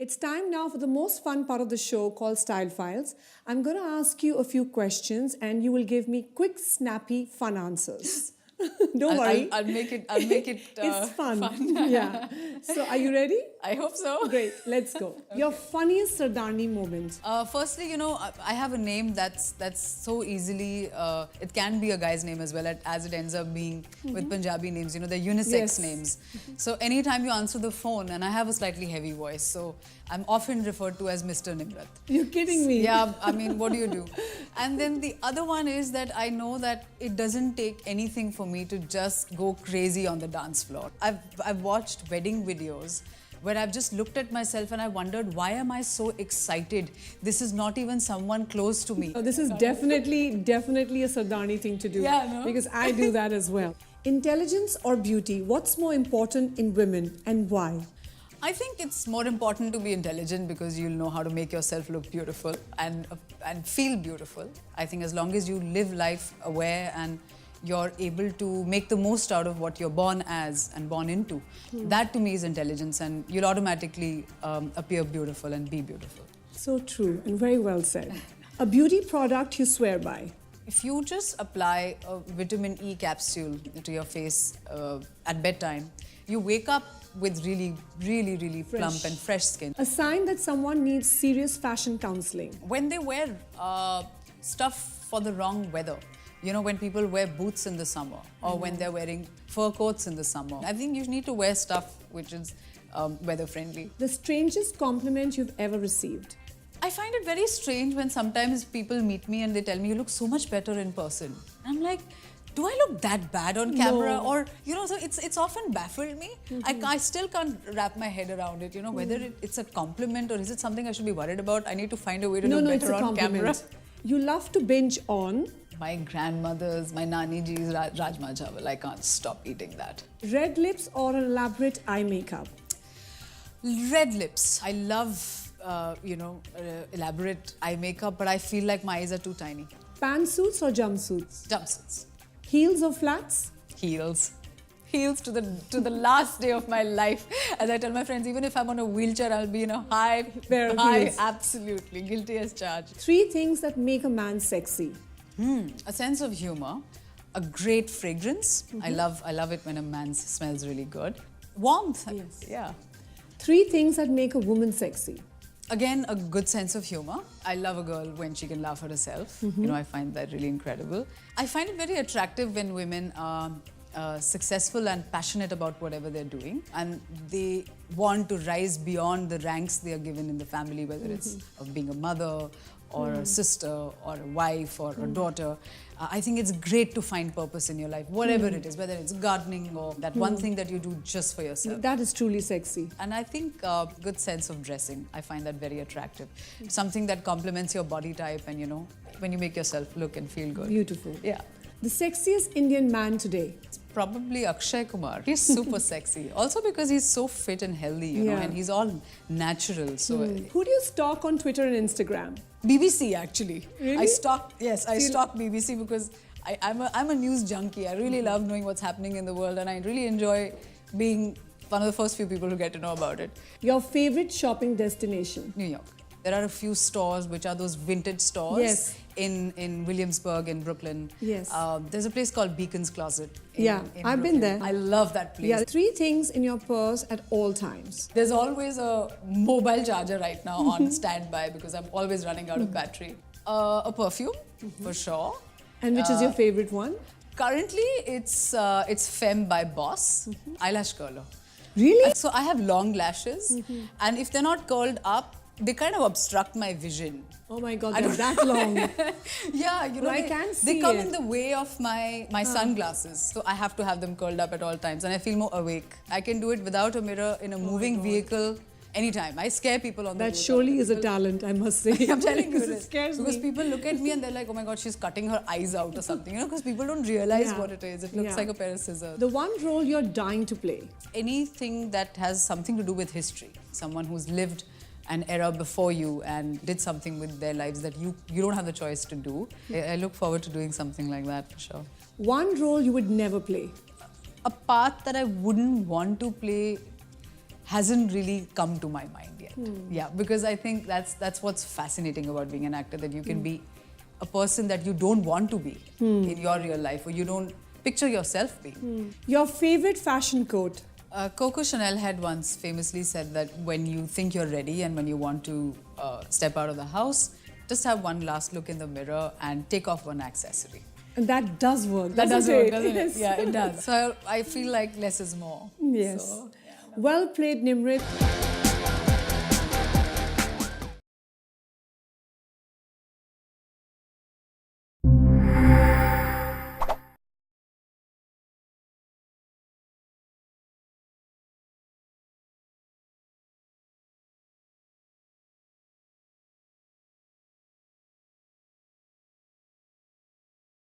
It's time now for the most fun part of the show called Style Files. I'm going to ask you a few questions and you will give me quick, snappy, fun answers. Don't worry. I'll make it. It's fun. Yeah. So, are you ready? I hope so. Great. Let's go. Your funniest Sardani moment. Firstly, I have a name that's so easily. It can be a guy's name as well, as it ends up being with Punjabi names. They're unisex names. So anytime you answer the phone, and I have a slightly heavy voice, so I'm often referred to as Mr. Nimrat. You're kidding me. Yeah, I mean, what do? And then the other one is that I know that it doesn't take anything for me to just go crazy on the dance floor. I've watched wedding videos where I've just looked at myself and I wondered, why am I so excited? This is not even someone close to me. Oh, this is definitely a Sardani thing to do. Yeah, no? Because I do that as well. Intelligence or beauty? What's more important in women and why? I think it's more important to be intelligent because you'll know how to make yourself look beautiful and feel beautiful. I think as long as you live life aware and you're able to make the most out of what you're born as and born into, that to me is intelligence, and you'll automatically appear beautiful and be beautiful. So true and very well said. A beauty product you swear by? If you just apply a vitamin E capsule to your face at bedtime, you wake up with really plump and fresh skin. A sign that someone needs serious fashion counseling? When they wear stuff for the wrong weather, when people wear boots in the summer or when they're wearing fur coats in the summer, I think you need to wear stuff which is weather friendly. The strangest compliment you've ever received? I find it very strange when sometimes people meet me and they tell me, you look so much better in person. I'm like, do I look that bad on camera? No. Or, so it's often baffled me. I still can't wrap my head around it, whether it's a compliment or is it something I should be worried about? I need to find a way to look better on camera. You love to binge on? My grandmother's, my Nani ji's Rajma Chawal. I can't stop eating that. Red lips or an elaborate eye makeup? Red lips. I love, elaborate eye makeup, but I feel like my eyes are too tiny. Pantsuits or jumpsuits? Jumpsuits. Heels or flats? Heels. Heels to the last day of my life. As I tell my friends, even if I'm on a wheelchair, I'll be in a high pair of heels. Absolutely. Guilty as charged. 3 things that make a man sexy? A sense of humor, a great fragrance. I love it when a man smells really good. Warmth. Yes. Yeah. 3 things that make a woman sexy? Again, a good sense of humor. I love a girl when she can laugh at herself. I find that really incredible. I find it very attractive when women are successful and passionate about whatever they're doing, and they want to rise beyond the ranks they are given in the family, whether it's of being a mother or a sister or a wife or a daughter. I think it's great to find purpose in your life, whatever it is, whether it's gardening or that one thing that you do just for yourself. That is truly sexy. And I think good sense of dressing, I find that very attractive. Something that complements your body type and, when you make yourself look and feel good. Beautiful. Yeah. The sexiest Indian man today? It's probably Akshay Kumar. He's super sexy. Also because he's so fit and healthy, you know, and he's all natural. So Who do you stalk on Twitter and Instagram? BBC, actually. Really? I stalk BBC because I'm a news junkie. I really love knowing what's happening in the world, and I really enjoy being one of the first few people who get to know about it. Your favorite shopping destination? New York. There are a few stores which are those vintage stores in Williamsburg, in Brooklyn. Yes. There's a place called Beacon's Closet. Yeah, I've been there. I love that place. Yeah, 3 things in your purse at all times. There's always a mobile charger right now on standby because I'm always running out of battery. A perfume, for sure. And which is your favorite one? Currently, it's Femme by Boss, eyelash curler. Really? So I have long lashes, and if they're not curled up, they kind of obstruct my vision. Oh my God, they're that long. Yeah, I can see they come it. in the way of my sunglasses, so I have to have them curled up at all times, and I feel more awake. I can do it without a mirror in a moving vehicle anytime. I scare people on the road. That surely is a talent, I must say. I'm telling you, it scares because me. people look at me and they're like, oh my God, she's cutting her eyes out or something, because people don't realize what it is. It looks like a pair of scissors. The one role you're dying to play? Anything that has something to do with history. Someone who's lived an era before you and did something with their lives that you don't have the choice to do. I look forward to doing something like that, for sure. One role you would never play? A part that I wouldn't want to play hasn't really come to my mind yet. Yeah, because I think that's what's fascinating about being an actor, that you can be a person that you don't want to be in your real life, or you don't picture yourself being. Your favorite fashion quote? Coco Chanel had once famously said that when you think you're ready and when you want to step out of the house, just have one last look in the mirror and take off one accessory. And that does work. That does doesn't work, it? doesn't Yes. it? Yeah, it does. So I feel like less is more. Yes. So, Well played, Nimrit.